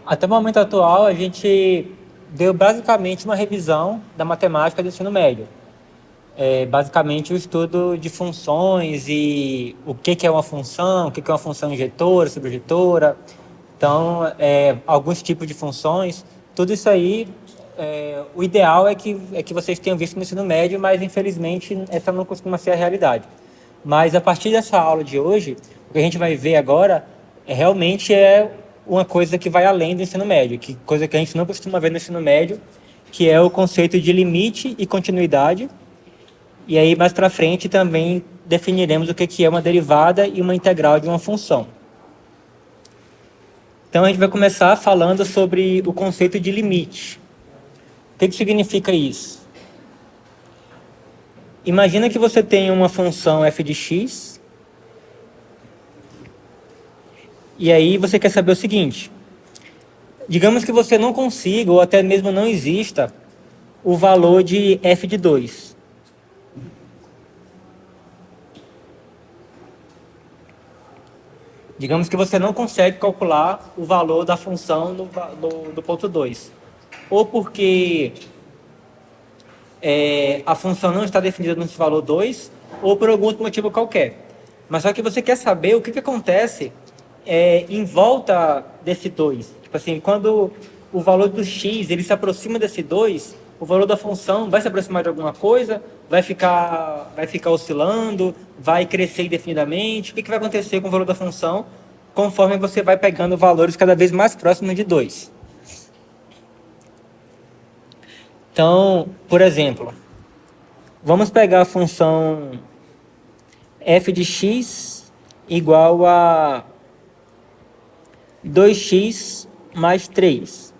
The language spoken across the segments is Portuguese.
Até o momento atual, a gente deu basicamente uma revisão da matemática do ensino médio. Basicamente o estudo de funções e o que é uma função, o que é uma função injetora, subjetora. Então, alguns tipos de funções, tudo isso aí, o ideal é que vocês tenham visto no ensino médio, mas infelizmente essa não costuma ser a realidade. Mas a partir dessa aula de hoje, o que a gente vai ver agora realmente é uma coisa que vai além do ensino médio, coisa que a gente não costuma ver no ensino médio, que é o conceito de limite e continuidade. E aí, mais para frente, também definiremos o que é uma derivada e uma integral de uma função. Então, a gente vai começar falando sobre o conceito de limite. O que significa isso? Imagina que você tem uma função f de x, e aí você quer saber o seguinte. Digamos que você não consiga, ou até mesmo não exista, o valor de f de 2. Digamos que você não consegue calcular o valor da função do ponto 2. Ou porque a função não está definida nesse valor 2, ou por algum outro motivo qualquer. Mas só que você quer saber o que acontece em volta desse 2. Tipo assim, quando o valor do x ele se aproxima desse 2, o valor da função vai se aproximar de alguma coisa, vai ficar oscilando, vai crescer indefinidamente. O que vai acontecer com o valor da função conforme você vai pegando valores cada vez mais próximos de 2? Então, por exemplo, vamos pegar a função f de x igual a 2x mais 3.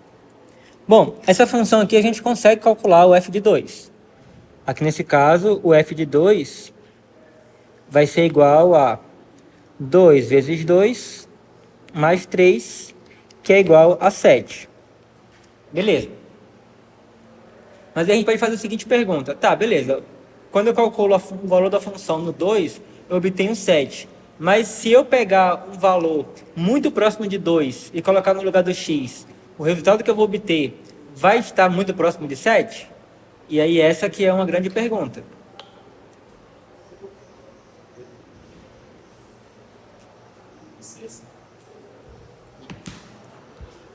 Bom, essa função aqui a gente consegue calcular o f de 2. Aqui nesse caso, o f de 2 vai ser igual a 2 vezes 2 mais 3, que é igual a 7. Beleza. Mas aí a gente pode fazer a seguinte pergunta. Tá, beleza. Quando eu calculo o valor da função no 2, eu obtenho 7. Mas se eu pegar um valor muito próximo de 2 e colocar no lugar do x, o resultado que eu vou obter vai estar muito próximo de 7? E aí essa aqui é uma grande pergunta.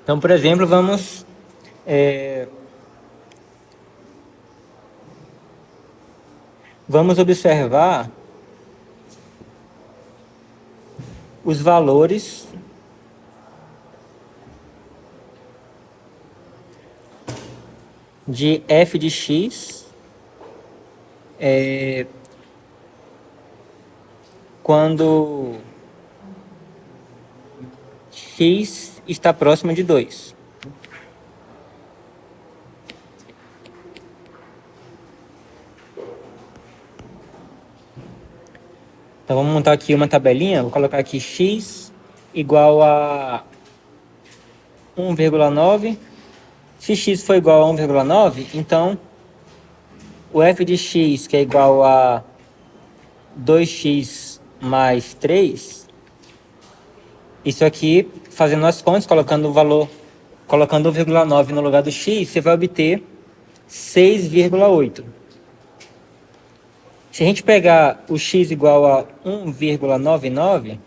Então, por exemplo, vamos observar os valores de f de x quando x está próximo de 2. Então vamos montar aqui uma tabelinha, vou colocar aqui x igual a 1,9. Se x for igual a 1,9, então o f de x, que é igual a 2x mais 3, isso aqui, fazendo as contas, colocando o valor, colocando 1,9 no lugar do x, você vai obter 6,8. Se a gente pegar o x igual a 1,99,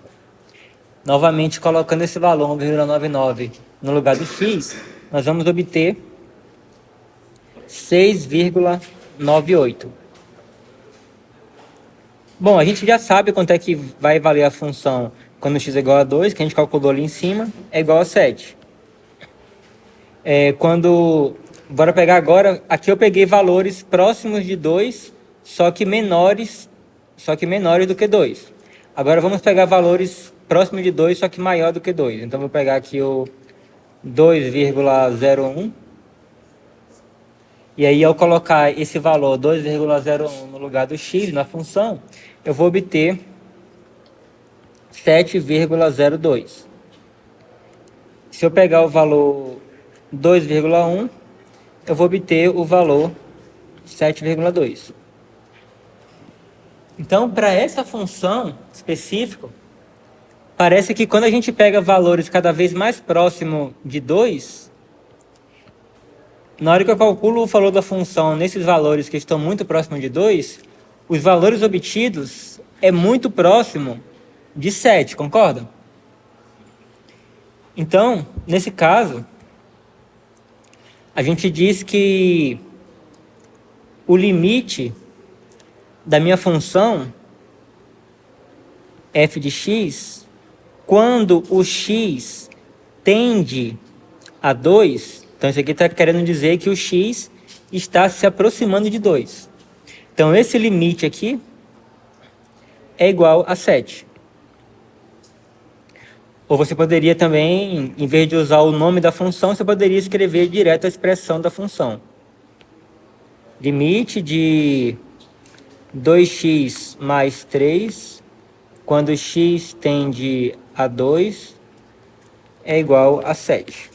novamente colocando esse valor 1,99 no lugar do x, nós vamos obter 6,98. Bom, a gente já sabe quanto é que vai valer a função quando x é igual a 2, que a gente calculou ali em cima, é igual a 7. Bora pegar agora, aqui eu peguei valores próximos de 2, só que menores do que 2. Agora vamos pegar valores próximos de 2, só que maior do que 2. Então vou pegar aqui o 2,01. E aí, ao colocar esse valor 2,01 no lugar do x na função, eu vou obter 7,02. Se eu pegar o valor 2,1, eu vou obter o valor 7,2. Então, para essa função específica, Parece que quando a gente pega valores cada vez mais próximo de 2, na hora que eu calculo o valor da função nesses valores que estão muito próximos de 2, os valores obtidos é muito próximo de 7, concorda? Então, nesse caso, a gente diz que o limite da minha função f de x, quando o x tende a 2, então isso aqui está querendo dizer que o x está se aproximando de 2. Então, esse limite aqui é igual a 7. Ou você poderia também, em vez de usar o nome da função, você poderia escrever direto a expressão da função. Limite de 2x mais 3, quando x tende a 2, é igual a 7.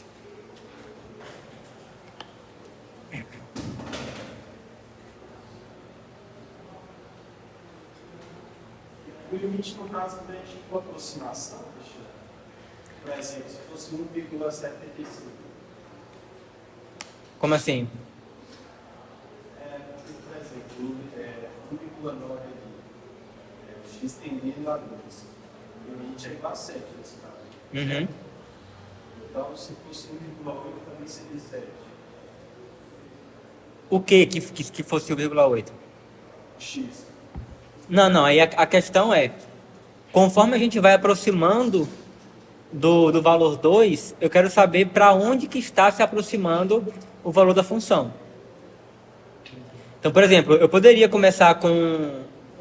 O limite, no caso, da tipo aproximação, por exemplo, se fosse 1,75. Como assim? Por exemplo, 1,9 ali, o x tendendo a 2. O limite é igual a 7 nesse caso. Uhum. Então, se fosse 1,8, também seria 7. O que fosse o 0,8? X. Não, aí a questão é, conforme a gente vai aproximando do valor 2, eu quero saber para onde que está se aproximando o valor da função. Então, por exemplo, eu poderia começar com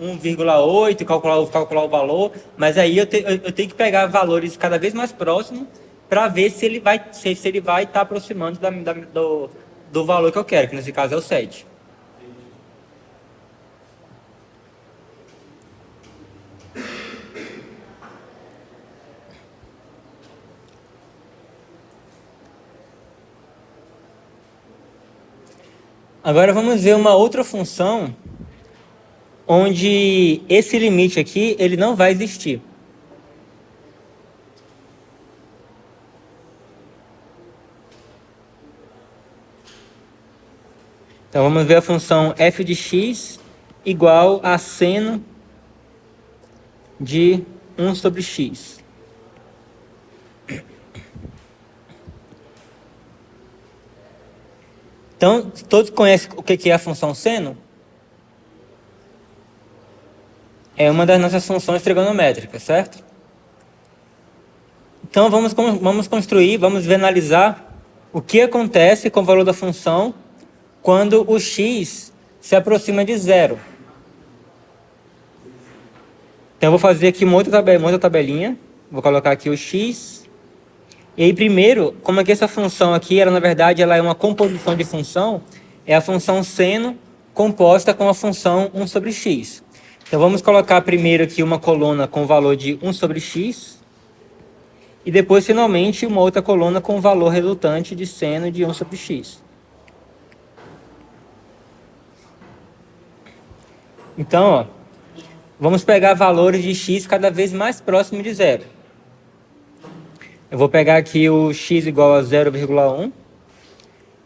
1,8 e calcular o valor, mas aí eu tenho que pegar valores cada vez mais próximos para ver se ele vai estar aproximando do valor que eu quero, que nesse caso é o 7. Agora vamos ver uma outra função onde esse limite aqui ele não vai existir. Então vamos ver a função f de x igual a seno de 1 sobre x. Então, todos conhecem o que é a função seno? É uma das nossas funções trigonométricas, certo? Então, vamos analisar o que acontece com o valor da função quando o x se aproxima de 0. Então, eu vou fazer aqui uma outra tabelinha. Vou colocar aqui o x. E aí, primeiro, como é que essa função aqui, na verdade, ela é uma composição de função, é a função seno composta com a função 1 sobre x. Então, vamos colocar primeiro aqui uma coluna com o valor de 1 sobre x, e depois, finalmente, uma outra coluna com o valor resultante de seno de 1 sobre x. Então, ó, vamos pegar valores de x cada vez mais próximo de 0. Eu vou pegar aqui o x igual a 0,1.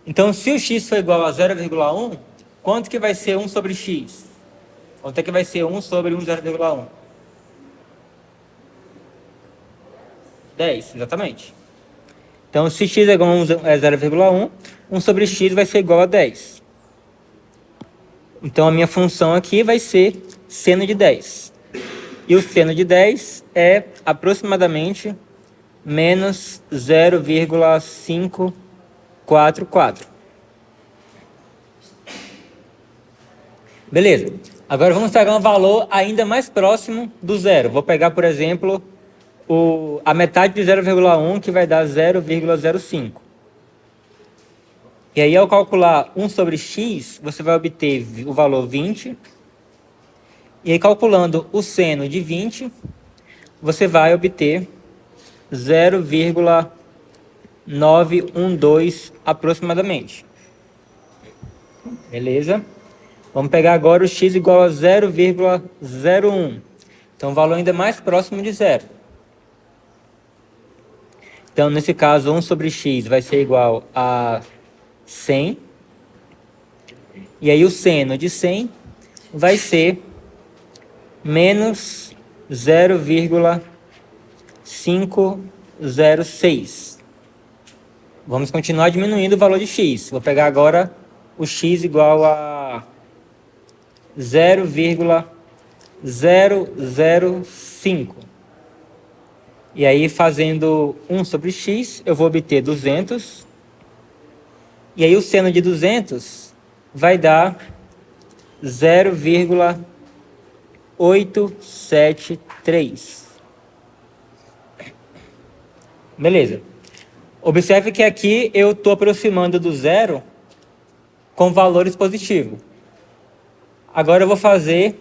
Então, se o x for igual a 0,1, quanto que vai ser 1 sobre x? Quanto é que vai ser 1 sobre 0,1? 10, exatamente. Então, se x é igual a 0,1, 1 sobre x vai ser igual a 10. Então, a minha função aqui vai ser seno de 10. E o seno de 10 é aproximadamente menos 0,544. Beleza. Agora vamos pegar um valor ainda mais próximo do zero. Vou pegar, por exemplo, a metade de 0,1, que vai dar 0,05. E aí, ao calcular 1 sobre x, você vai obter o valor 20. E aí, calculando o seno de 20, você vai obter 0,912 aproximadamente. Beleza? Vamos pegar agora o x igual a 0,01. Então, o valor ainda mais próximo de zero. Então, nesse caso, 1 sobre x vai ser igual a 100. E aí o seno de 100 vai ser menos 0,506. Vamos continuar diminuindo o valor de x. Vou pegar agora o x igual a 0,005. E aí, fazendo 1 sobre x, eu vou obter 200. E aí, o seno de 200 vai dar 0,873. Beleza. Observe que aqui eu estou aproximando do zero com valores positivos. Agora eu vou fazer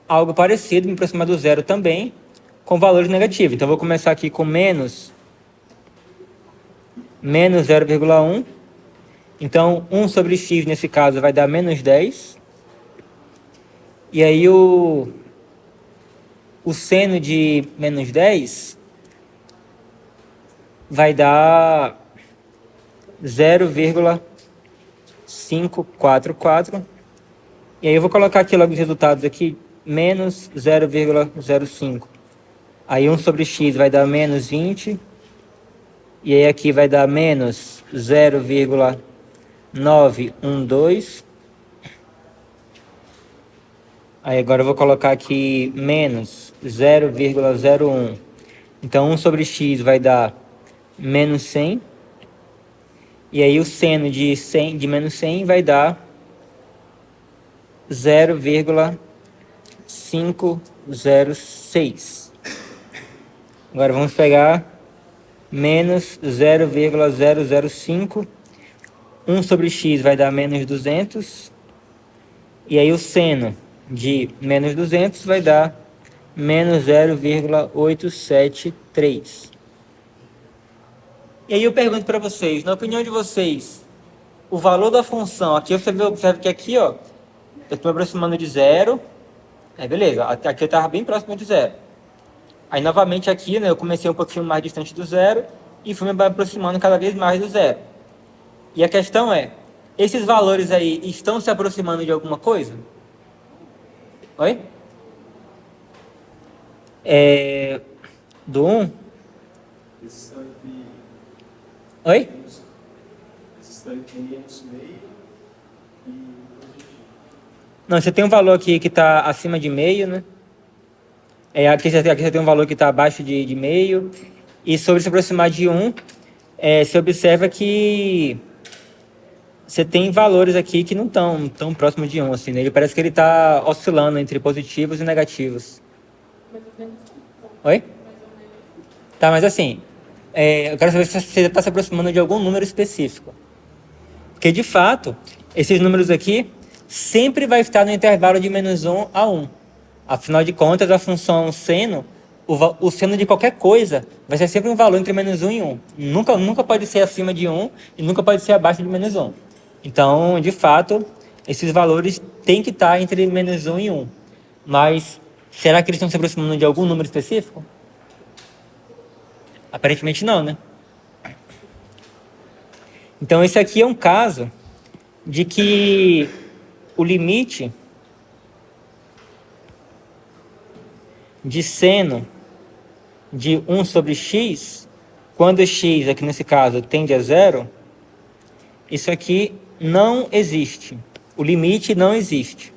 algo parecido, me aproximar do zero também, com valores negativos. Então eu vou começar aqui com menos 0,1. Então 1 sobre x nesse caso vai dar menos 10. E aí o seno de menos 10 vai dar 0,544. E aí eu vou colocar aqui logo os resultados aqui, menos 0,05. Aí 1 sobre x vai dar menos 20. E aí aqui vai dar menos 0,912. Aí agora eu vou colocar aqui menos 0,01. Então 1 sobre x vai dar menos 100. E aí o seno de menos 100 vai dar 0,506. Agora vamos pegar menos 0,005. 1 sobre x vai dar menos 200. E aí o seno de menos 200 vai dar menos 0,873. E aí eu pergunto para vocês, na opinião de vocês, o valor da função, aqui você observa que aqui, ó, eu estou me aproximando de zero. Aí beleza, aqui eu estava bem próximo de zero. Aí novamente aqui, né, eu comecei um pouquinho mais distante do zero e fui me aproximando cada vez mais do zero. E a questão é, esses valores aí estão se aproximando de alguma coisa? Oi? Do 1? Oi? Não, você tem um valor aqui que está acima de meio, né? Aqui você tem um valor que está abaixo de meio. E sobre se aproximar de 1, você observa que você tem valores aqui que não estão tão próximos de 1, assim, né? Ele parece que ele está oscilando entre positivos e negativos. Oi? Tá, mas assim, eu quero saber se você está se aproximando de algum número específico. Porque, de fato, esses números aqui sempre vai estar no intervalo de menos 1 a 1. Afinal de contas, a função seno, o seno de qualquer coisa, vai ser sempre um valor entre menos 1 e 1. Nunca pode ser acima de 1 e nunca pode ser abaixo de menos 1. Então, de fato, esses valores têm que estar entre menos 1 e 1. Mas, será que eles estão se aproximando de algum número específico? Aparentemente não, né? Então, esse aqui é um caso de que o limite de seno de 1 sobre x, quando x, aqui nesse caso, tende a zero, isso aqui não existe. O limite não existe.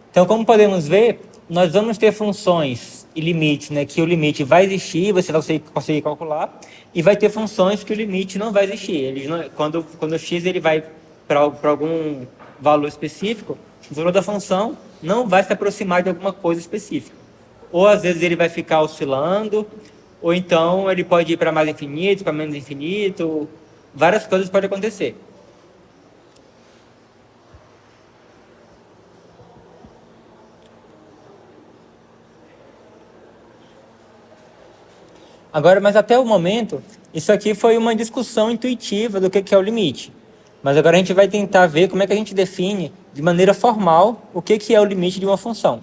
Então, como podemos ver, nós vamos ter funções e limites, né, que o limite vai existir, você vai conseguir calcular, e vai ter funções que o limite não vai existir. Quando o x ele vai para algum valor específico, o valor da função não vai se aproximar de alguma coisa específica. Ou às vezes ele vai ficar oscilando, ou então ele pode ir para mais infinito, para menos infinito, várias coisas podem acontecer. Agora, mas até o momento, isso aqui foi uma discussão intuitiva do que é o limite. Mas agora a gente vai tentar ver como é que a gente define, de maneira formal, o que é o limite de uma função.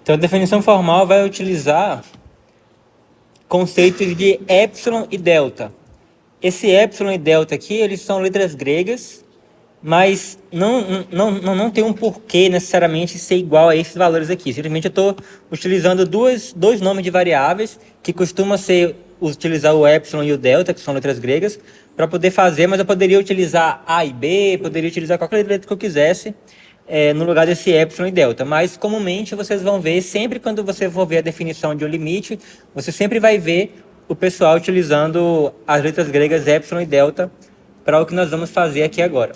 Então, a definição formal vai utilizar conceitos de epsilon e delta. Esse epsilon e delta aqui, eles são letras gregas, mas não tem um porquê necessariamente ser igual a esses valores aqui. Simplesmente eu estou utilizando dois nomes de variáveis, que costuma ser utilizar o epsilon e o delta, que são letras gregas, para poder fazer, mas eu poderia utilizar A e B, poderia utilizar qualquer letra que eu quisesse, no lugar desse epsilon e delta. Mas, comumente, vocês vão ver, sempre quando você for ver a definição de um limite, você sempre vai ver o pessoal utilizando as letras gregas epsilon e delta para o que nós vamos fazer aqui agora.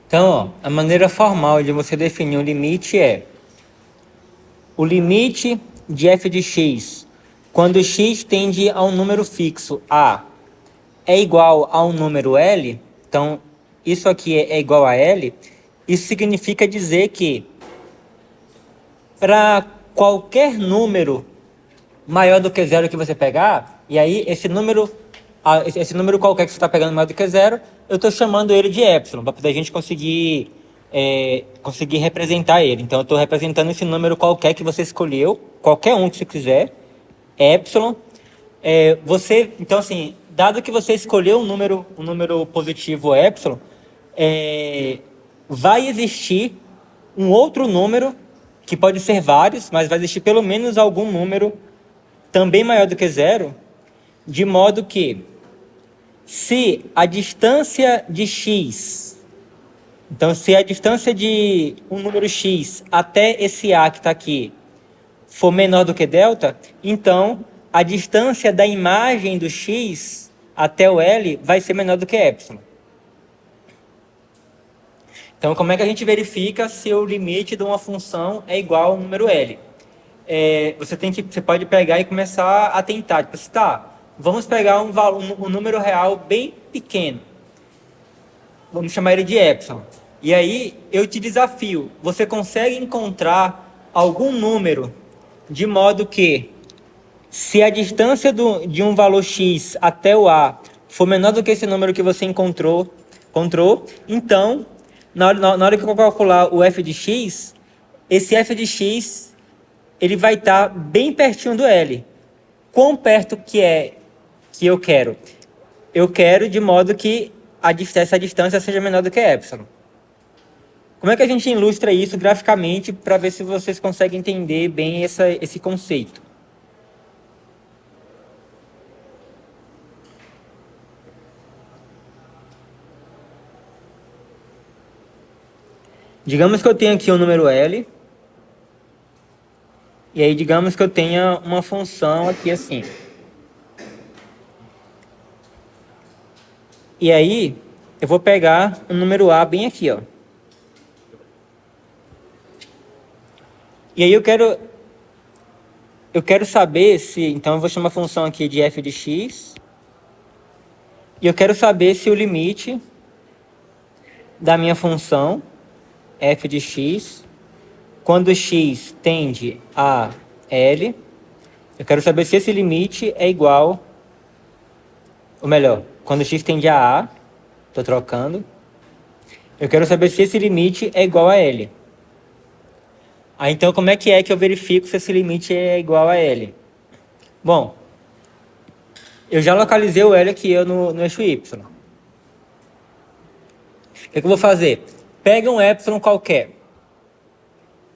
Então, ó, a maneira formal de você definir um limite é o limite de f de x, quando x tende a um número fixo A, é igual a um número L. Então, isso aqui é igual a L. Isso significa dizer que para qualquer número maior do que zero que você pegar, e aí esse número qualquer que você está pegando maior do que zero, eu estou chamando ele de epsilon, para poder a gente conseguir representar ele. Então, eu estou representando esse número qualquer que você escolheu, qualquer um que você quiser, epsilon. Então, assim, dado que você escolheu um número positivo epsilon, vai existir um outro número, que pode ser vários, mas vai existir pelo menos algum número também maior do que zero, de modo que, se a distância de x, então se a distância de um número x até esse A que está aqui for menor do que delta, então a distância da imagem do x até o L vai ser menor do que epsilon. Então, como é que a gente verifica se o limite de uma função é igual ao número L? Você pode pegar e começar a tentar. Tipo, vamos pegar um número real bem pequeno. Vamos chamar ele de epsilon. E aí, eu te desafio. Você consegue encontrar algum número de modo que Se a distância de um valor x até o a for menor do que esse número que você encontrou, então, na hora que eu calcular o f de x, esse f de x ele vai estar bem pertinho do L. Quão perto que é que eu quero? Eu quero de modo que essa distância seja menor do que epsilon. Como é que a gente ilustra isso graficamente para ver se vocês conseguem entender bem esse conceito? Digamos que eu tenho aqui um número L. E aí, digamos que eu tenha uma função aqui assim. E aí, eu vou pegar o número A bem aqui, ó. E aí eu quero saber se... Então, eu vou chamar a função aqui de f de x. E eu quero saber se o limite da minha função f de x, quando x tende a L, eu quero saber se esse limite é igual, ou melhor, quando x tende a estou trocando, eu quero saber se esse limite é igual a L. Então, como é que eu verifico se esse limite é igual a L? Bom, eu já localizei o L aqui no eixo Y. O que eu vou fazer? Pega um epsilon qualquer.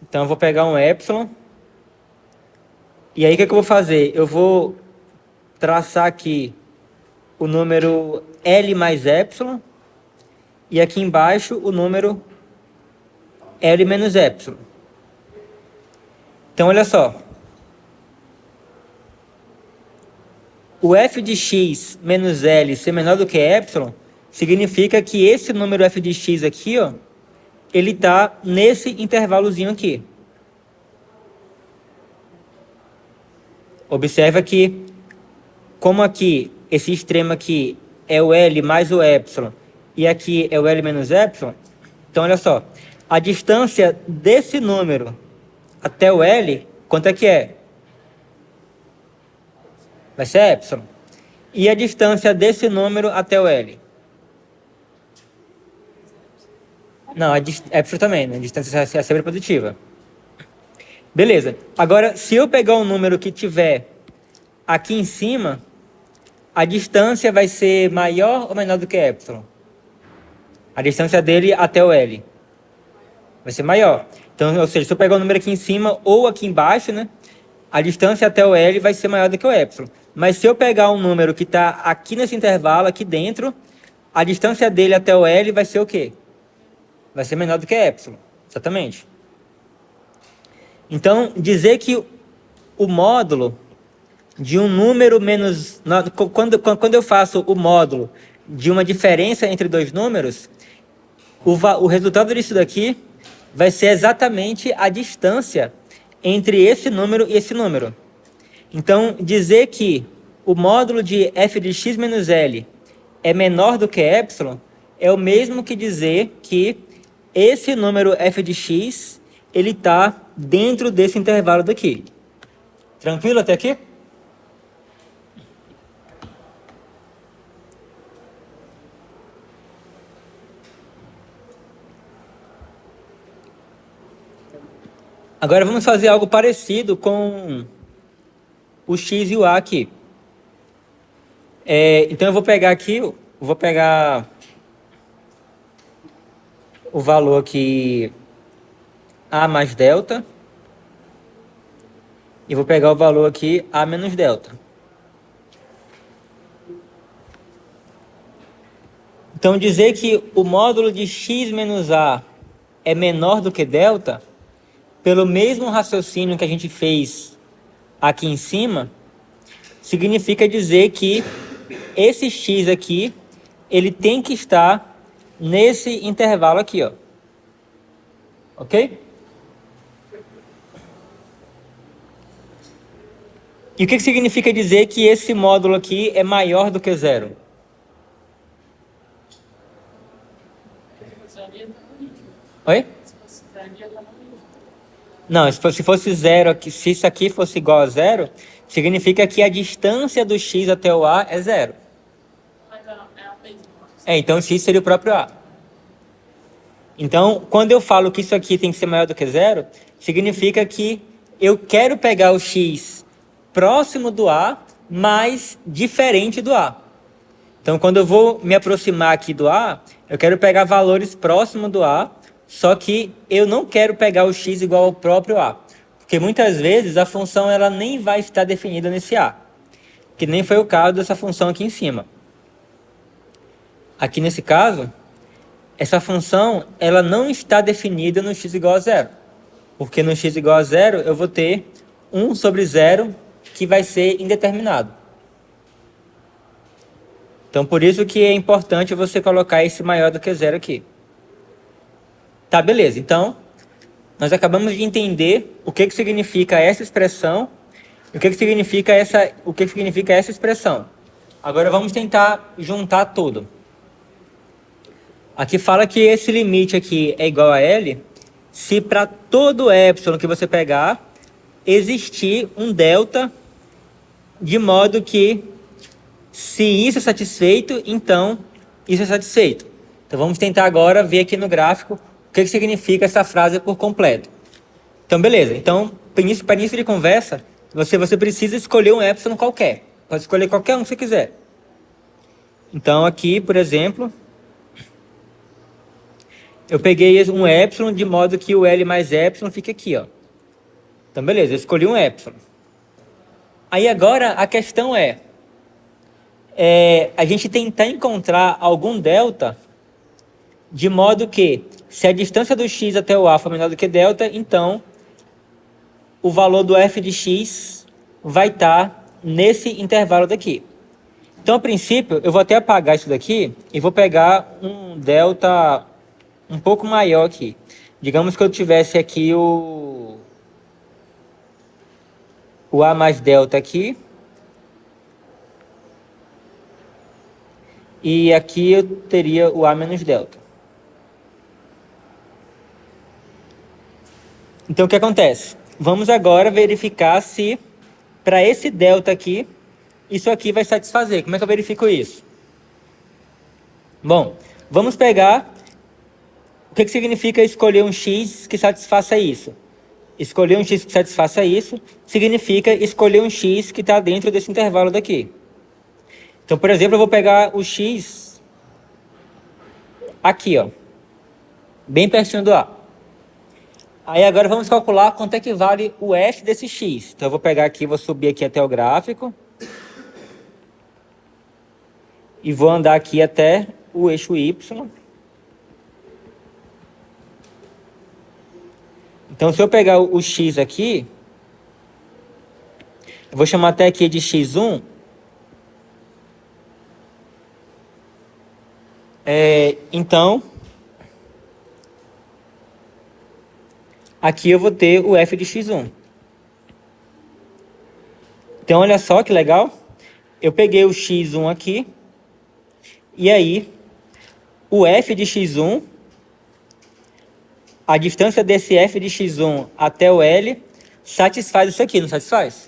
Então, eu vou pegar um epsilon. E aí, o que eu vou fazer? Eu vou traçar aqui o número L mais epsilon. E aqui embaixo, o número L menos epsilon. Então, olha só. O f de x menos L ser menor do que epsilon significa que esse número f de x aqui, ó, ele está nesse intervalozinho aqui. Observa que, como aqui, esse extremo aqui é o L mais o epsilon, e aqui é o L menos epsilon, então olha só, a distância desse número até o L, quanto é que é? Vai ser epsilon. E a distância desse número até o L? Não, epsilon também, né? A distância é sempre positiva. Beleza. Agora, se eu pegar um número que tiver aqui em cima, a distância vai ser maior ou menor do que epsilon? A distância dele até o L vai ser maior. Então, ou seja, se eu pegar um número aqui em cima ou aqui embaixo, né, a distância até o L vai ser maior do que o epsilon. Mas se eu pegar um número que está aqui nesse intervalo, aqui dentro, a distância dele até o L vai ser o quê? Vai ser menor do que epsilon. Exatamente. Então, dizer que o módulo de um número menos... Quando eu faço o módulo de uma diferença entre dois números, o resultado disso daqui vai ser exatamente a distância entre esse número e esse número. Então, dizer que o módulo de f de x menos L é menor do que epsilon é o mesmo que dizer que esse número f de x ele está dentro desse intervalo daqui. Tranquilo até aqui? Agora vamos fazer algo parecido com o x e o a aqui. Então eu vou pegar aqui, o valor aqui a mais delta e vou pegar o valor aqui a menos delta. Então dizer que o módulo de x menos a é menor do que delta, pelo mesmo raciocínio que a gente fez aqui em cima, significa dizer que esse x aqui, ele tem que estar nesse intervalo aqui, ó. Ok? E o que significa dizer que esse módulo aqui é maior do que zero? Oi? Não, se fosse zero aqui, se isso aqui fosse igual a zero, significa que a distância do x até o A é zero. Mas é a mesma. Então x seria o próprio A. Então, quando eu falo que isso aqui tem que ser maior do que zero, significa que eu quero pegar o x próximo do A, mas diferente do A. Então, quando eu vou me aproximar aqui do A, eu quero pegar valores próximos do A, só que eu não quero pegar o x igual ao próprio A. Porque muitas vezes a função ela nem vai estar definida nesse A. Que nem foi o caso dessa função aqui em cima. Aqui nesse caso, essa função ela não está definida no x igual a zero. Porque no x igual a zero eu vou ter 1 sobre 0 que vai ser indeterminado. Então, por isso que é importante você colocar esse maior do que zero aqui. Tá, beleza. Então, nós acabamos de entender o que significa essa expressão e o que significa essa expressão. Agora, vamos tentar juntar tudo. Aqui fala que esse limite aqui é igual a L se para todo epsilon que você pegar, existir um delta, de modo que se isso é satisfeito, então isso é satisfeito. Então vamos tentar agora ver aqui no gráfico o que significa essa frase por completo. Então beleza, então para início de conversa, você precisa escolher um epsilon qualquer. Pode escolher qualquer um que você quiser. Então aqui, por exemplo, eu peguei um epsilon de modo que o L mais epsilon fica aqui, ó. Então beleza, eu escolhi um epsilon. Aí agora a questão é a gente tentar encontrar algum delta de modo que, se a distância do x até o A for menor do que delta, então o valor do f de x vai estar nesse intervalo daqui. Então, a princípio, eu vou até apagar isso daqui e vou pegar um delta um pouco maior aqui. Digamos que eu tivesse aqui o A mais delta aqui. E aqui eu teria o A menos delta. Então, o que acontece? Vamos agora verificar se, para esse delta aqui, isso aqui vai satisfazer. Como é que eu verifico isso? Bom, vamos pegar o que significa escolher um x que satisfaça isso. Escolher um x que satisfaça isso significa escolher um x que está dentro desse intervalo daqui. Então, por exemplo, eu vou pegar o x aqui, ó, bem pertinho do A. Aí agora vamos calcular quanto é que vale o f desse x. Então eu vou pegar aqui, vou subir aqui até o gráfico. E vou andar aqui até o eixo y. Então se eu pegar o x aqui, eu vou chamar até aqui de x1. Então, aqui eu vou ter o f de x1. Então, olha só que legal. Eu peguei o x1 aqui. E aí, o f de x1, a distância desse f de x1 até o L, satisfaz isso aqui, não satisfaz?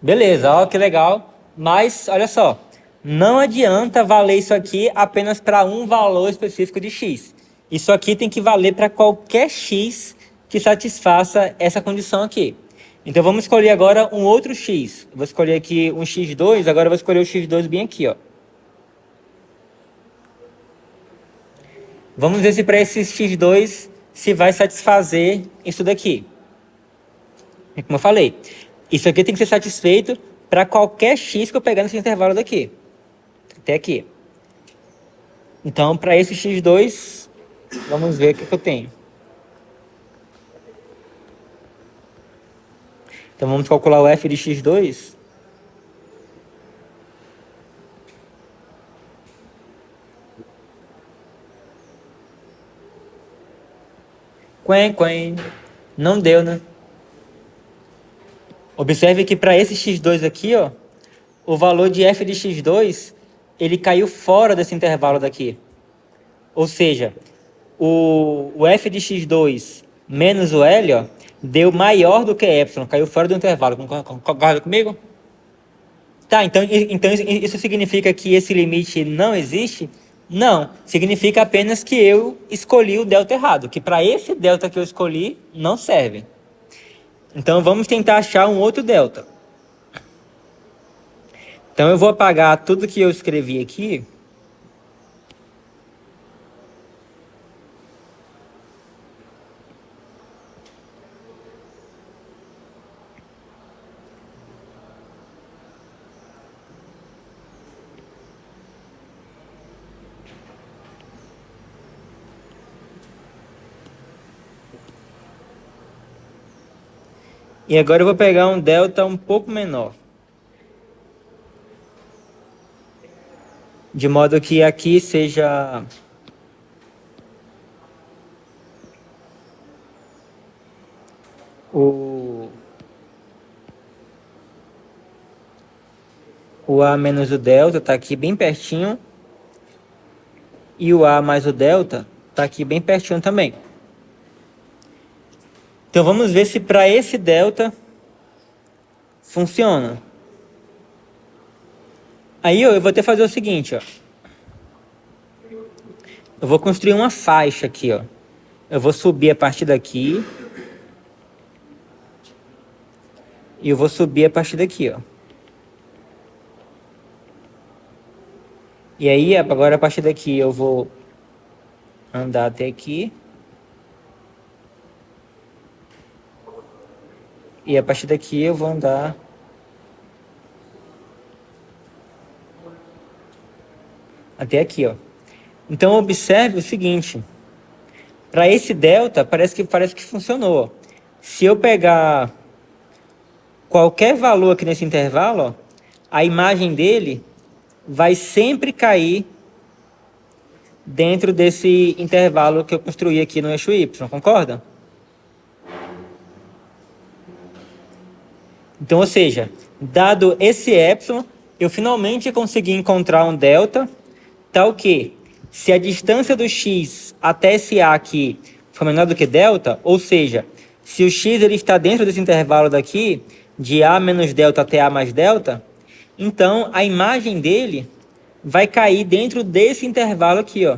Beleza, ó, que legal. Mas, olha só. Não adianta valer isso aqui apenas para um valor específico de x. Isso aqui tem que valer para qualquer x que satisfaça essa condição aqui. Então vamos escolher agora um outro x. Eu vou escolher aqui um x2, agora eu vou escolher o x2 bem aqui, ó. Vamos ver se para esse x2 se vai satisfazer isso daqui. Como eu falei, isso aqui tem que ser satisfeito para qualquer x que eu pegar nesse intervalo daqui. Até aqui. Então, para esse x2, vamos ver o que eu tenho. Então, vamos calcular o f de x2. Quen. Não deu, né? Observe que para esse x2 aqui, ó, o valor de f de x2, ele caiu fora desse intervalo daqui. Ou seja, o f de x2 menos o L, ó, deu maior do que epsilon, caiu fora do intervalo. Concorda comigo? Tá, então isso significa que esse limite não existe? Não, significa apenas que eu escolhi o delta errado, que para esse delta que eu escolhi não serve. Então vamos tentar achar um outro delta. Então eu vou apagar tudo que eu escrevi aqui. E agora eu vou pegar um delta um pouco menor. De modo que aqui seja o A menos o delta está aqui bem pertinho. E o A mais o delta está aqui bem pertinho também. Então vamos ver se para esse delta funciona. Aí eu vou ter que fazer o seguinte, ó. Eu vou construir uma faixa aqui, ó. Eu vou subir a partir daqui. E eu vou subir a partir daqui, ó. E aí, agora a partir daqui eu vou andar até aqui. E a partir daqui eu vou andar até aqui, ó. Então observe o seguinte. Para esse delta, parece que funcionou. Se eu pegar qualquer valor aqui nesse intervalo, ó, a imagem dele vai sempre cair dentro desse intervalo que eu construí aqui no eixo Y, concorda? Então, ou seja, dado esse epsilon, eu finalmente consegui encontrar um delta, tal que, se a distância do x até esse A aqui for menor do que delta, ou seja, se o x ele está dentro desse intervalo daqui, de A menos delta até A mais delta, então a imagem dele vai cair dentro desse intervalo aqui, ó.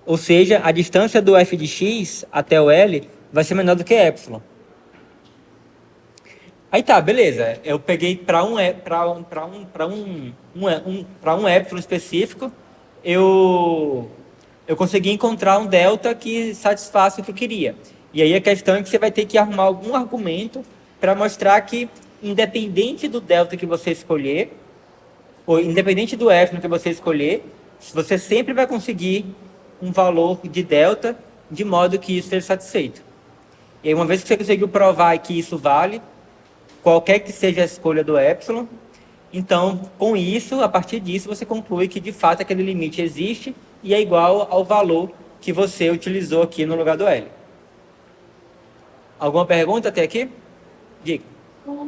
Ou seja, a distância do f de x até o L vai ser menor do que epsilon. Aí tá, beleza. Eu peguei para um epsilon específico, eu consegui encontrar um delta que satisfaça o que eu queria. E aí a questão é que você vai ter que arrumar algum argumento para mostrar que, independente do delta que você escolher, ou independente do epsilon que você escolher, você sempre vai conseguir um valor de delta de modo que isso seja satisfeito. E aí, uma vez que você conseguiu provar que isso vale, qualquer que seja a escolha do epsilon, então, com isso, a partir disso, você conclui que de fato aquele limite existe e é igual ao valor que você utilizou aqui no lugar do L. Alguma pergunta até aqui? Diga. Por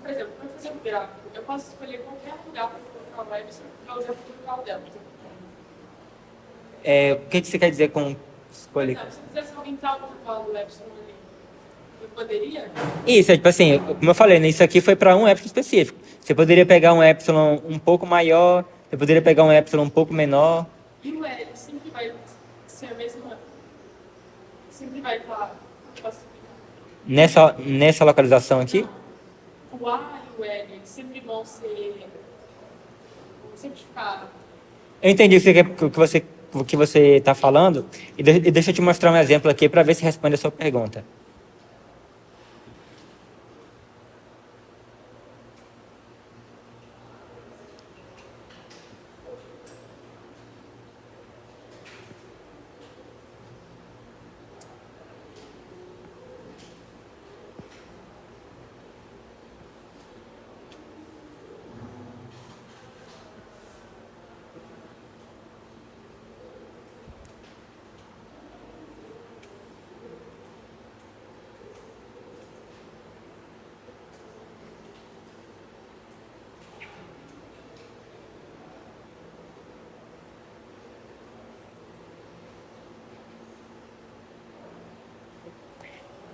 exemplo, para fazer um gráfico, eu posso escolher qualquer lugar para colocar o epsilon para usar para colocar o delta. O que você quer dizer com escolher? Não, se eu quisesse aumentar o valor do epsilon ali, eu poderia? Isso, é tipo assim, como eu falei, né, isso aqui foi para um epsilon específico. Você poderia pegar um epsilon um pouco maior, você poderia pegar um epsilon um pouco menor. E o L sempre vai ser a mesma. Sempre vai estar. Nessa localização aqui? O A e o L sempre vão ser. Vão sempre ficar. Eu entendi o que você está falando, e deixa eu te mostrar um exemplo aqui para ver se responde a sua pergunta.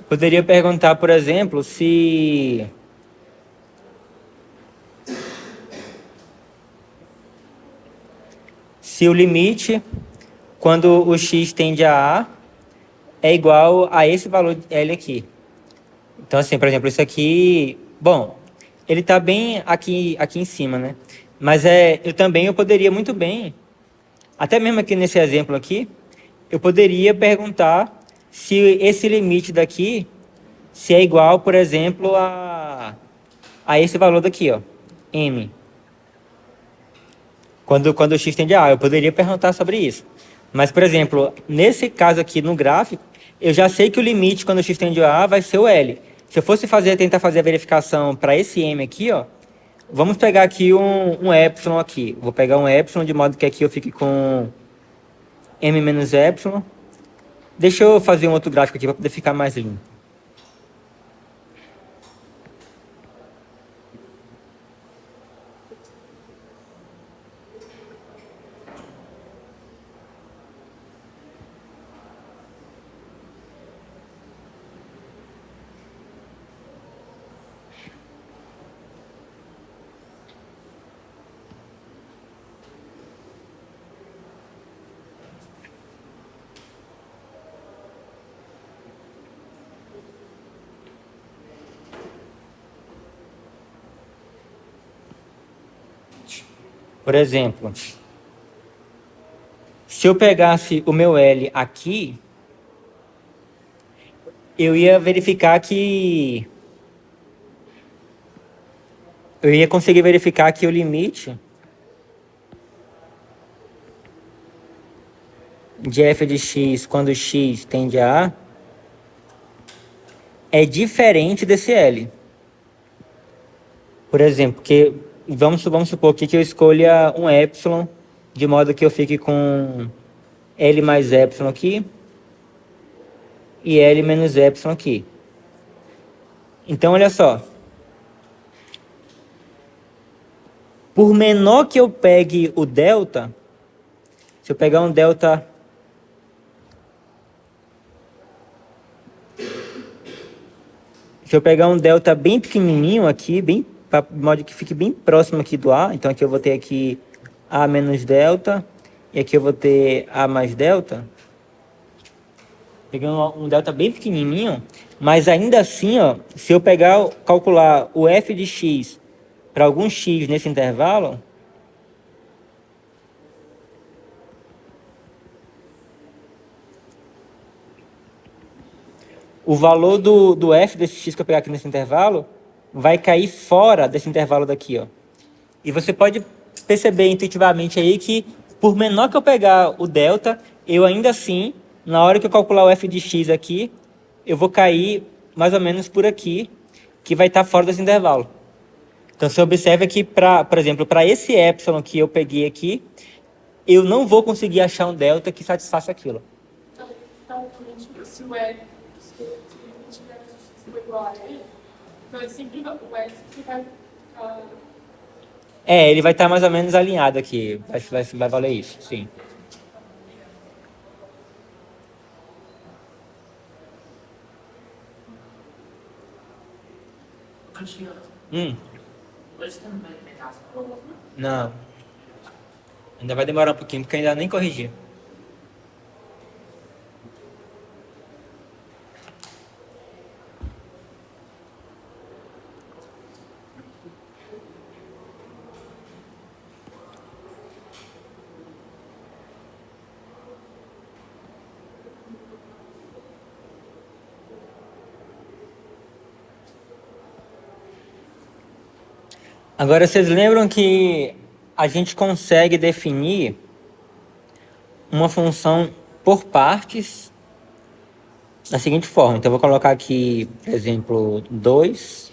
Poderia perguntar, por exemplo, se o limite, quando o x tende a A, é igual a esse valor L aqui. Então, assim, por exemplo, isso aqui... Bom, ele está bem aqui em cima, né? Mas eu poderia muito bem, até mesmo aqui nesse exemplo aqui, eu poderia perguntar se esse limite daqui se é igual, por exemplo, a esse valor daqui, ó, m. Quando o x tende a A, eu poderia perguntar sobre isso. Mas, por exemplo, nesse caso aqui no gráfico, eu já sei que o limite quando o x tende a A vai ser o L. Se eu fosse tentar fazer a verificação para esse m aqui, ó, vamos pegar aqui um epsilon aqui. Vou pegar um epsilon de modo que aqui eu fique com m menos epsilon. Deixa eu fazer um outro gráfico aqui para poder ficar mais limpo. Por exemplo, se eu pegasse o meu L aqui, eu ia verificar que... Eu ia conseguir verificar que o limite de f de x quando x tende a A é diferente desse L. Por exemplo, vamos supor aqui que eu escolha um epsilon, de modo que eu fique com L mais epsilon aqui e L menos epsilon aqui. Então, olha só. Por menor que eu pegue o delta, se eu pegar um delta... Se eu pegar um delta bem pequenininho aqui, de modo que fique bem próximo aqui do A, então aqui eu vou ter aqui A menos delta, e aqui eu vou ter A mais delta. Pegando um delta bem pequenininho, mas ainda assim, ó, se eu calcular o f de x para algum x nesse intervalo, o valor do f desse x que eu pegar aqui nesse intervalo vai cair fora desse intervalo daqui, ó. E você pode perceber intuitivamente aí que, por menor que eu pegar o delta, eu ainda assim, na hora que eu calcular o f de x aqui, eu vou cair mais ou menos por aqui, que vai estar fora desse intervalo. Então, você observa que, por exemplo, para esse epsilon que eu peguei aqui, eu não vou conseguir achar um delta que satisfaça aquilo. Então, realmente, se o L, se o limite de f de x for igual a L, então ele sempre vai, o L sempre vai ficar... Ele vai estar mais ou menos alinhado aqui. Vai valer isso, sim. Cristiano, Hum, hoje você não vai pegar as provas, né? não. Ainda vai demorar um pouquinho, porque ainda nem corrigi. Agora, vocês lembram que a gente consegue definir uma função por partes da seguinte forma. Então, eu vou colocar aqui, por exemplo, 2.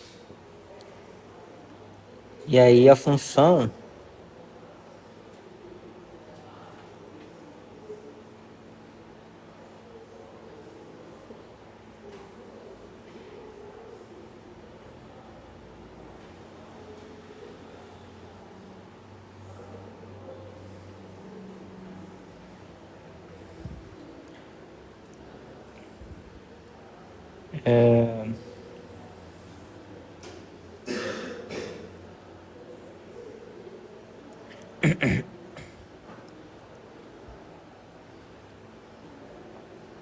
E aí a função...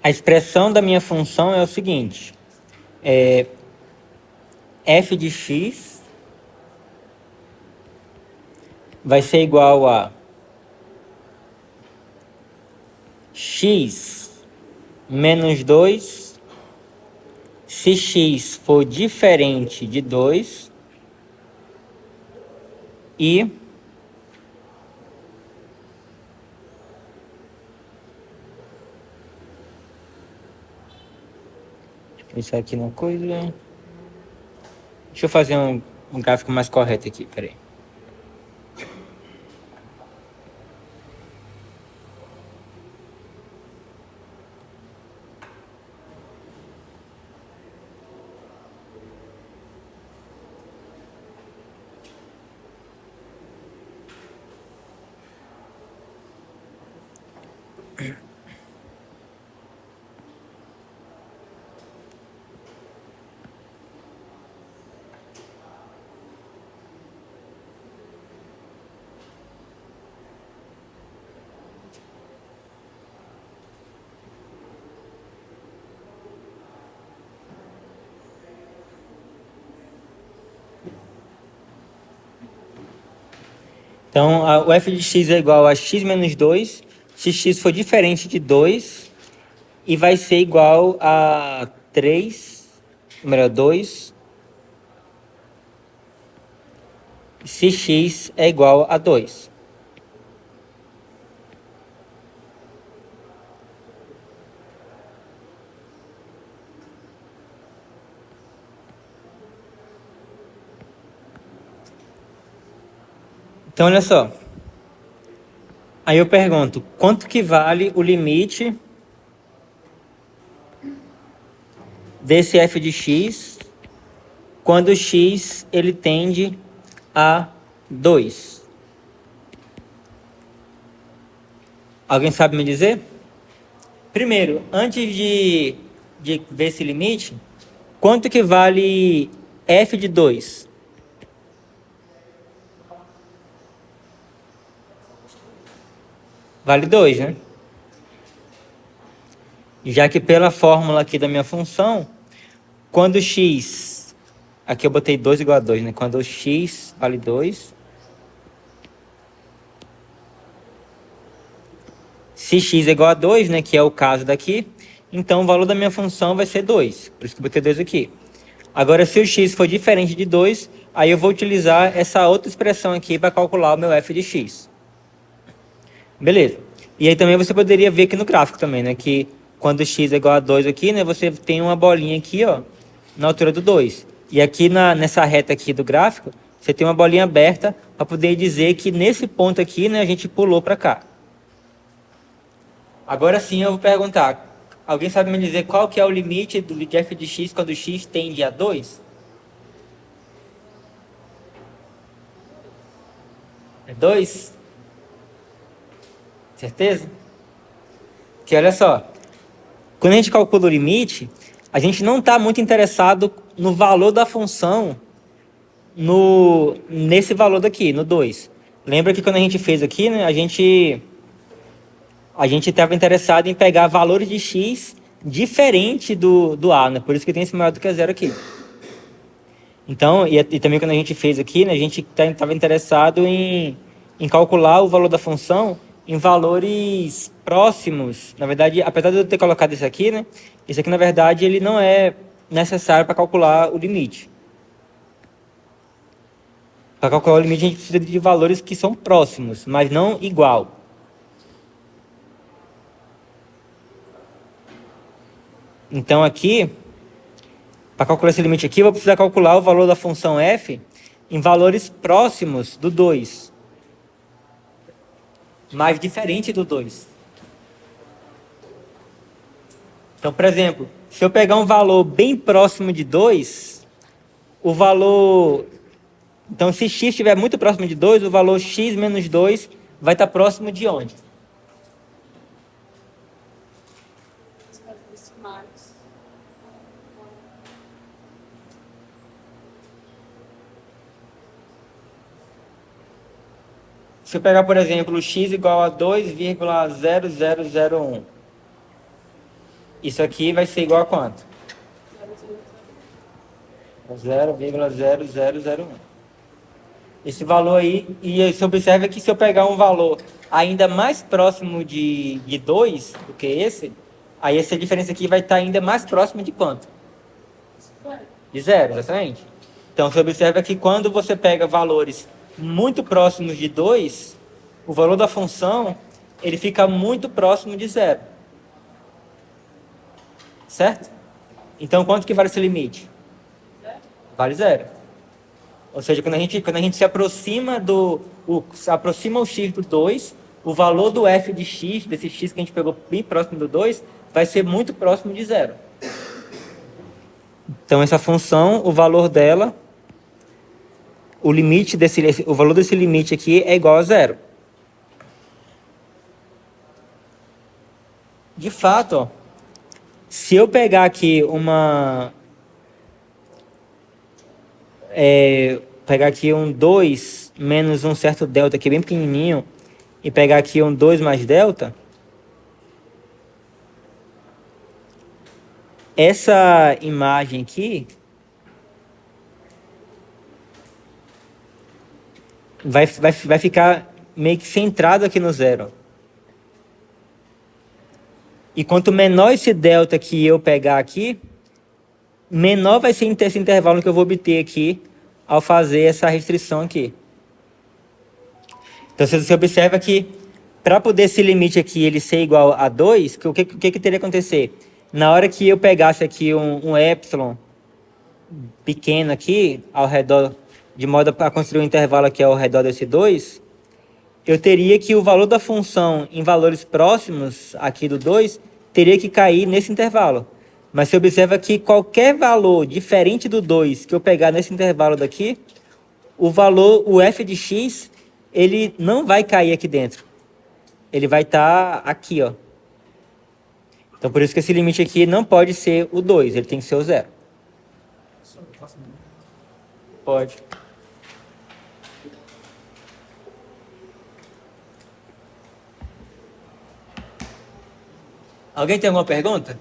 A expressão da minha função é o seguinte. F de x vai ser igual a x menos 2 se x for diferente de 2 e isso aqui uma coisa. Deixa eu fazer um gráfico mais correto aqui, peraí. Então, o f de x é igual a x menos 2, se x for diferente de 2, e vai ser igual a 3, melhor, 2, se x é igual a 2. Então, olha só. Aí eu pergunto, quanto que vale o limite desse f de x quando x ele tende a 2? Alguém sabe me dizer? Primeiro, antes de ver esse limite, quanto que vale f de 2? Vale 2, né? Já que pela fórmula aqui da minha função, quando x... Aqui eu botei 2 igual a 2, né? Quando x vale 2... Se x é igual a 2, né? Que é o caso daqui, então o valor da minha função vai ser 2. Por isso que eu botei 2 aqui. Agora, se o x for diferente de 2, aí eu vou utilizar essa outra expressão aqui para calcular o meu f de x. Beleza. E aí também você poderia ver aqui no gráfico também, né? Que quando x é igual a 2 aqui, né? Você tem uma bolinha aqui, ó, na altura do 2. E aqui nessa reta aqui do gráfico, você tem uma bolinha aberta para poder dizer que nesse ponto aqui, né? A gente pulou para cá. Agora sim eu vou perguntar. Alguém sabe me dizer qual que é o limite de f de x quando x tende a 2? É 2? Certeza? Porque olha só, quando a gente calcula o limite, a gente não está muito interessado no valor da função nesse valor daqui, no 2. Lembra que quando a gente fez aqui, né, a gente estava interessado em pegar valores de x diferente do a, né? Por isso que tem esse maior do que zero aqui. Então, e também quando a gente fez aqui, né, a gente estava interessado em calcular o valor da função em valores próximos. Na verdade, apesar de eu ter colocado isso aqui, né, isso aqui na verdade ele não é necessário para calcular o limite. Para calcular o limite a gente precisa de valores que são próximos, mas não igual. Então aqui, para calcular esse limite aqui, eu vou precisar calcular o valor da função f em valores próximos do 2. Mas diferente do 2. Então, por exemplo, se eu pegar um valor bem próximo de 2, o valor... Então, se x estiver muito próximo de 2, o valor x menos 2 vai estar próximo de onde? Se eu pegar, por exemplo, x igual a 2,0001, isso aqui vai ser igual a quanto? 0,0001. Esse valor aí, e você observa que se eu pegar um valor ainda mais próximo de 2 do que esse, aí essa diferença aqui vai estar ainda mais próxima de quanto? De zero, exatamente. Então você observa que quando você pega valores muito próximos de 2, o valor da função ele fica muito próximo de zero. Certo? Então quanto que vale esse limite? Vale zero. Ou seja, quando a gente se aproxima aproxima o x do 2, o valor do f de x, desse x que a gente pegou bem próximo do 2, vai ser muito próximo de zero. Então essa função, o valor dela, o valor desse limite aqui é igual a zero. De fato, ó, se eu pegar aqui pegar aqui um 2 menos um certo delta aqui bem pequenininho e pegar aqui um 2 mais delta, essa imagem aqui vai ficar meio que centrado aqui no zero. E quanto menor esse delta que eu pegar aqui, menor vai ser esse intervalo que eu vou obter aqui ao fazer essa restrição aqui. Então você observa que para poder esse limite aqui ele ser igual a 2, o que teria que acontecer? Na hora que eu pegasse aqui um epsilon pequeno aqui, ao redor, de modo a construir um intervalo aqui ao redor desse 2, eu teria que o valor da função em valores próximos aqui do 2 teria que cair nesse intervalo. Mas você observa que qualquer valor diferente do 2 que eu pegar nesse intervalo daqui, o f de x, ele não vai cair aqui dentro. Ele vai estar aqui, ó. Então por isso que esse limite aqui não pode ser o 2, ele tem que ser o 0. Pode. Alguém tem alguma pergunta?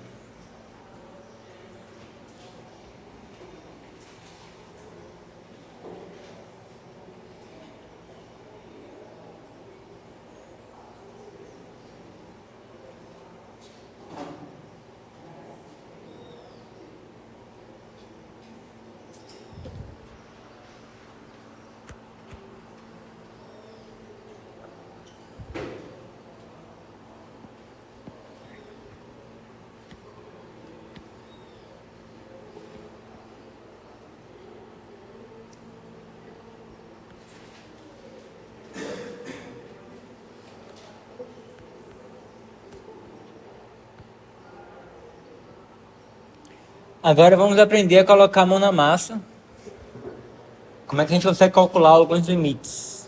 Agora vamos aprender a colocar a mão na massa. Como é que a gente consegue calcular alguns limites?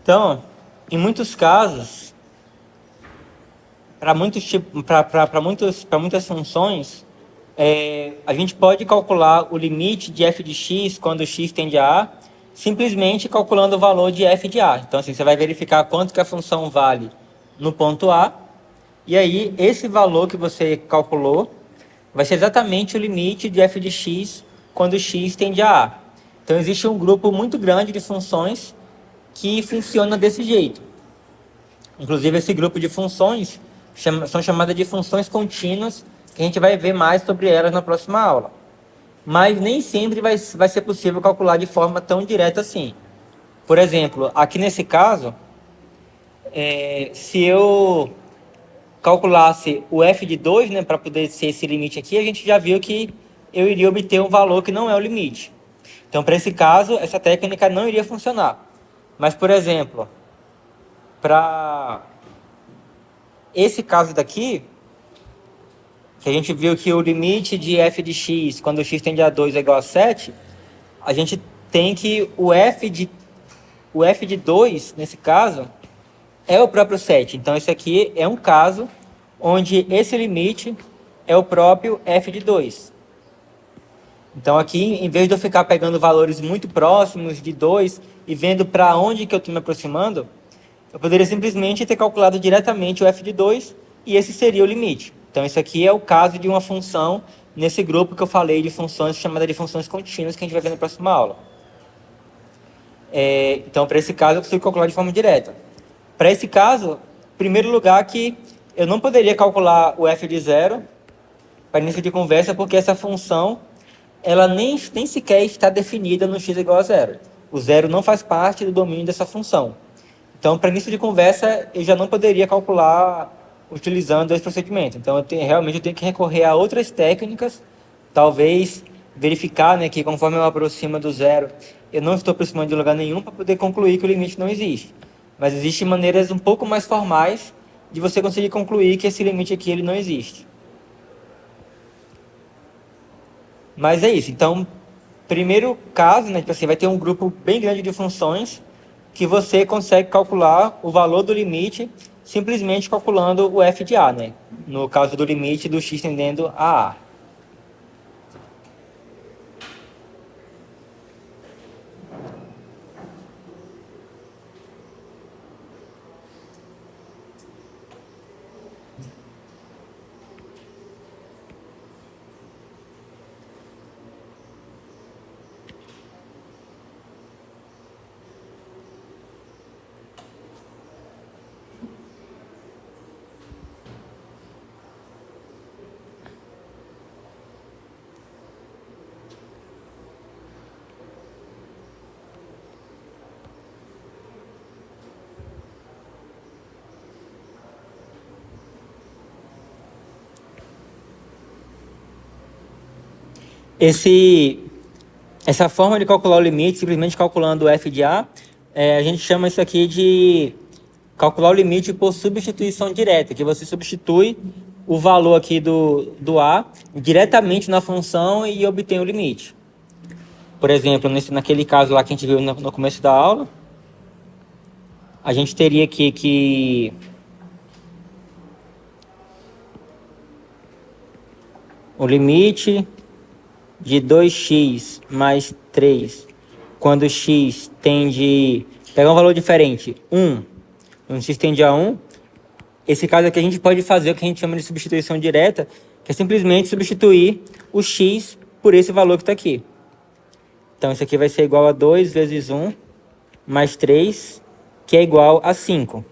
Então, em muitos casos, para muitas funções, a gente pode calcular o limite de f de x quando x tende a simplesmente calculando o valor de f de a. Então, assim, você vai verificar quanto que a função vale no ponto A, e aí esse valor que você calculou vai ser exatamente o limite de f de x quando x tende a A. Então, existe um grupo muito grande de funções que funciona desse jeito. Inclusive, esse grupo de funções são chamadas de funções contínuas, que a gente vai ver mais sobre elas na próxima aula. Mas nem sempre vai ser possível calcular de forma tão direta assim. Por exemplo, aqui nesse caso, se eu calculasse o f de 2, né, para poder ser esse limite aqui, a gente já viu que eu iria obter um valor que não é o limite. Então, para esse caso, essa técnica não iria funcionar. Mas, por exemplo, para esse caso daqui, que a gente viu que o limite de f de x, quando x tende a 2 é igual a 7, a gente tem que o f de 2, nesse caso, é o próprio 7. Então, esse aqui é um caso onde esse limite é o próprio f de 2. Então, aqui, em vez de eu ficar pegando valores muito próximos de 2 e vendo para onde que eu estou me aproximando, eu poderia simplesmente ter calculado diretamente o f de 2 e esse seria o limite. Então, esse aqui é o caso de uma função nesse grupo que eu falei de funções, chamada de funções contínuas, que a gente vai ver na próxima aula. Então, para esse caso, eu consigo calcular de forma direta. Para esse caso, em primeiro lugar, que eu não poderia calcular o f de 0 para início de conversa, porque essa função ela nem sequer está definida no x igual a 0. O 0 não faz parte do domínio dessa função. Então, para início de conversa, eu já não poderia calcular utilizando esse procedimento. Então, realmente eu tenho que recorrer a outras técnicas, talvez verificar, né, que conforme eu aproximo do 0, eu não estou aproximando de lugar nenhum para poder concluir que o limite não existe. Mas existem maneiras um pouco mais formais de você conseguir concluir que esse limite aqui ele não existe. Mas é isso. Então, primeiro caso, né, que você vai ter um grupo bem grande de funções que você consegue calcular o valor do limite simplesmente calculando o f de a, né? No caso do limite do x tendendo a a. Essa forma de calcular o limite, simplesmente calculando o f de a, a gente chama isso aqui de calcular o limite por substituição direta, que você substitui o valor aqui do a diretamente na função e obtém o limite. Por exemplo, naquele caso lá que a gente viu no começo da aula, a gente teria aqui que o limite de 2x mais 3, quando x tende... Pegar um valor diferente, 1, quando x tende a 1, esse caso aqui a gente pode fazer o que a gente chama de substituição direta, que é simplesmente substituir o x por esse valor que está aqui. Então, isso aqui vai ser igual a 2 vezes 1 mais 3, que é igual a 5.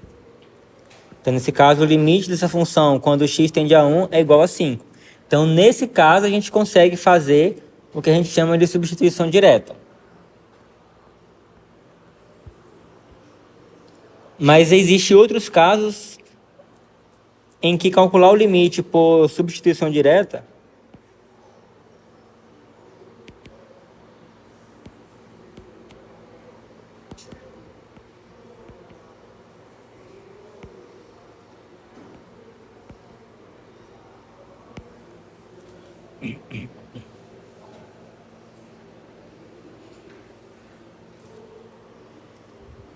Então, nesse caso, o limite dessa função, quando x tende a 1, é igual a 5. Então, nesse caso, a gente consegue fazer o que a gente chama de substituição direta. Mas existem outros casos em que calcular o limite por substituição direta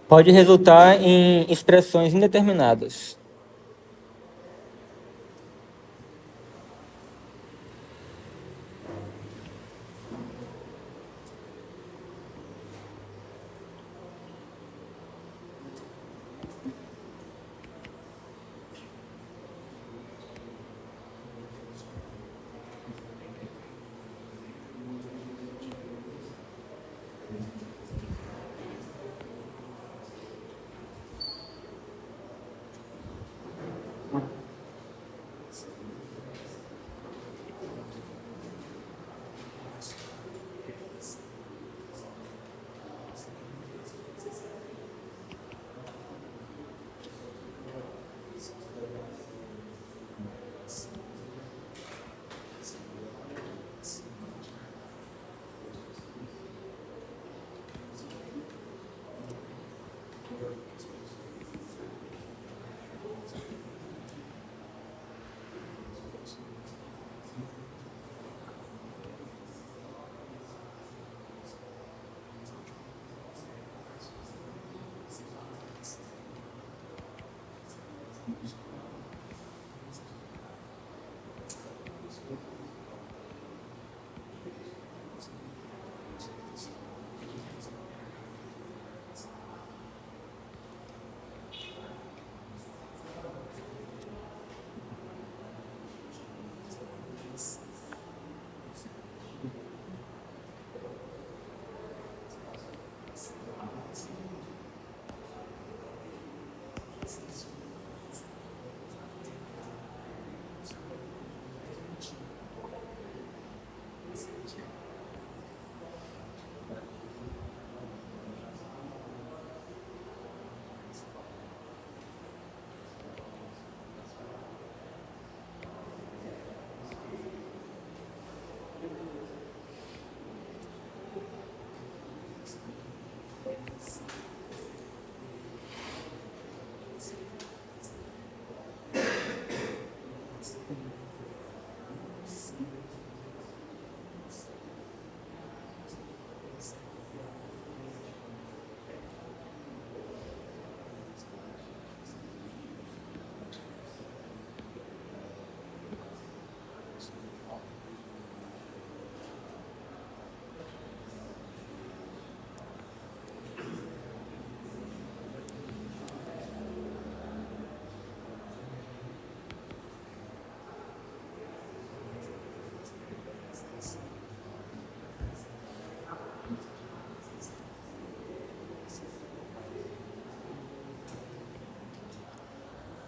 pode resultar em expressões indeterminadas.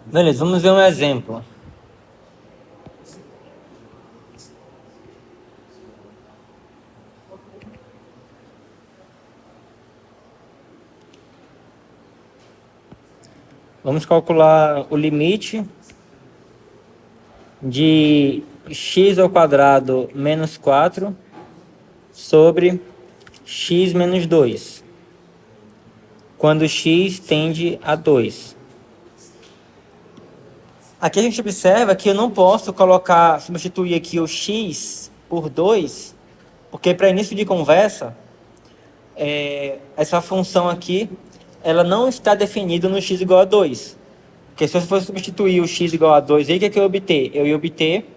Beleza, vamos ver um exemplo. Vamos calcular o limite de x ao quadrado menos 4 sobre x menos 2, quando x tende a 2. Aqui a gente observa que eu não posso substituir aqui o x por 2, porque para início de conversa, essa função aqui, ela não está definida no x igual a 2. Porque se eu for substituir o x igual a 2, aí o que é que eu ia obter? Eu ia obter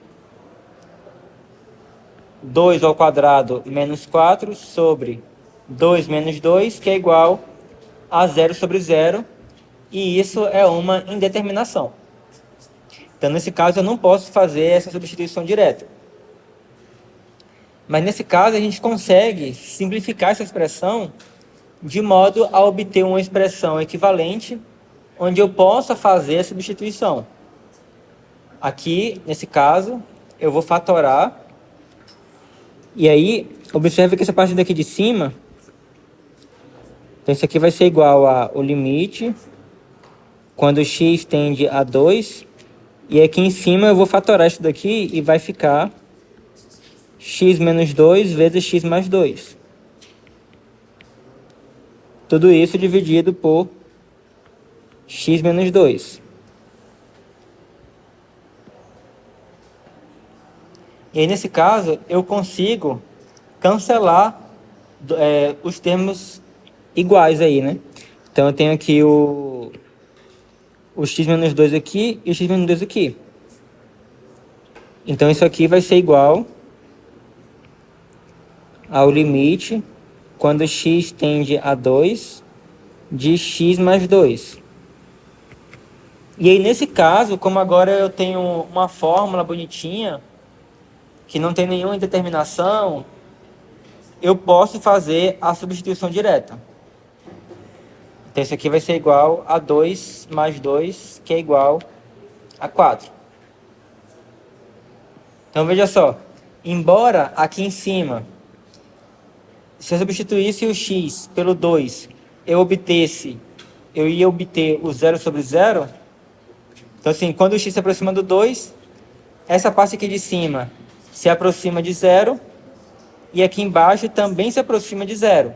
2 ao quadrado menos 4 sobre 2 menos 2, que é igual a 0 sobre 0. E isso é uma indeterminação. Então, nesse caso, eu não posso fazer essa substituição direta. Mas, nesse caso, a gente consegue simplificar essa expressão de modo a obter uma expressão equivalente onde eu possa fazer a substituição. Aqui, nesse caso, eu vou fatorar. E aí, observe que essa parte daqui de cima, então isso aqui vai ser igual ao limite quando x tende a 2. E aqui em cima eu vou fatorar isso daqui e vai ficar x menos 2 vezes x mais 2. Tudo isso dividido por x menos 2. E aí, nesse caso, eu consigo cancelar os termos iguais aí, né? Então, eu tenho aqui o x menos 2 aqui e o x menos 2 aqui. Então, isso aqui vai ser igual ao limite quando x tende a 2 de x mais 2. E aí, nesse caso, como agora eu tenho uma fórmula bonitinha, que não tem nenhuma indeterminação, eu posso fazer a substituição direta. Então, isso aqui vai ser igual a 2 mais 2, que é igual a 4. Então, veja só. Embora aqui em cima, se eu substituísse o x pelo 2, eu ia obter o 0 sobre 0. Então, assim, quando o x se aproxima do 2, essa parte aqui de cima se aproxima de 0, e aqui embaixo também se aproxima de 0.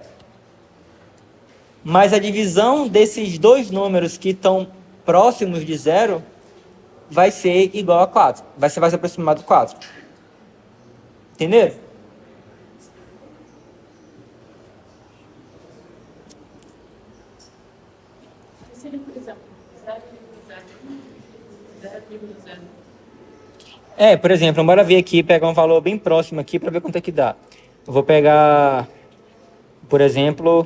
Mas a divisão desses dois números que estão próximos de 0 vai ser igual a 4. Vai se aproximar do 4. Entenderam? Seria, por exemplo, 0,0. Por exemplo, bora ver aqui, pegar um valor bem próximo aqui para ver quanto é que dá. Eu vou pegar, por exemplo,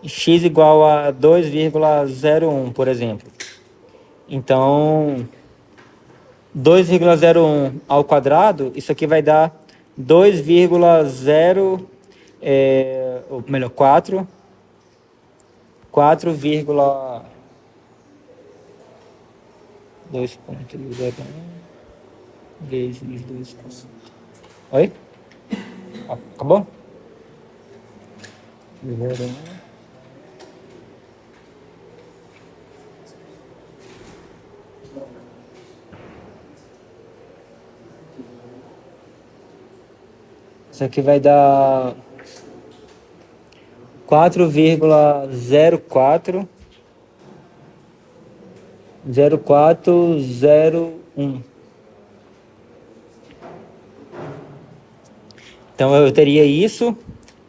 x igual a 2,01, por exemplo. Então, 2,01 ao quadrado, isso aqui vai dar 2,0, ou melhor, 4,2,01 vezes 2%. Oi? Acabou? Isso aqui vai dar 4,0401. Então, eu teria isso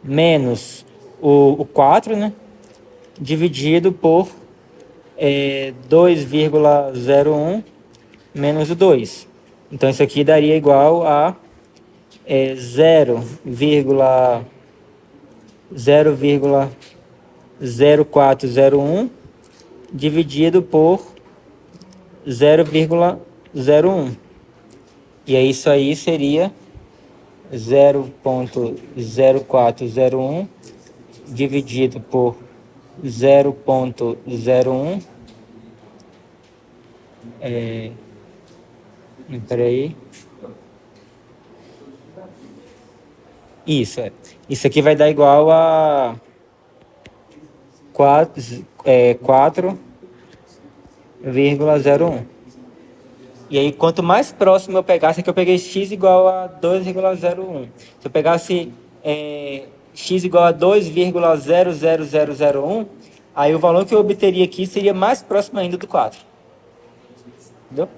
menos o 4, né? Dividido por 2,01 menos o 2. Então, isso aqui daria igual a 0,0401 dividido por 0,01. E aí, isso aí seria 0,0401 dividido por 0,01 Peraí. Isso, é. Isso aqui vai dar igual a 4,01. E aí, quanto mais próximo eu pegasse, aqui eu peguei x igual a 2,01. Se eu pegasse x igual a 2,00001, aí o valor que eu obteria aqui seria mais próximo ainda do 4. Entendeu?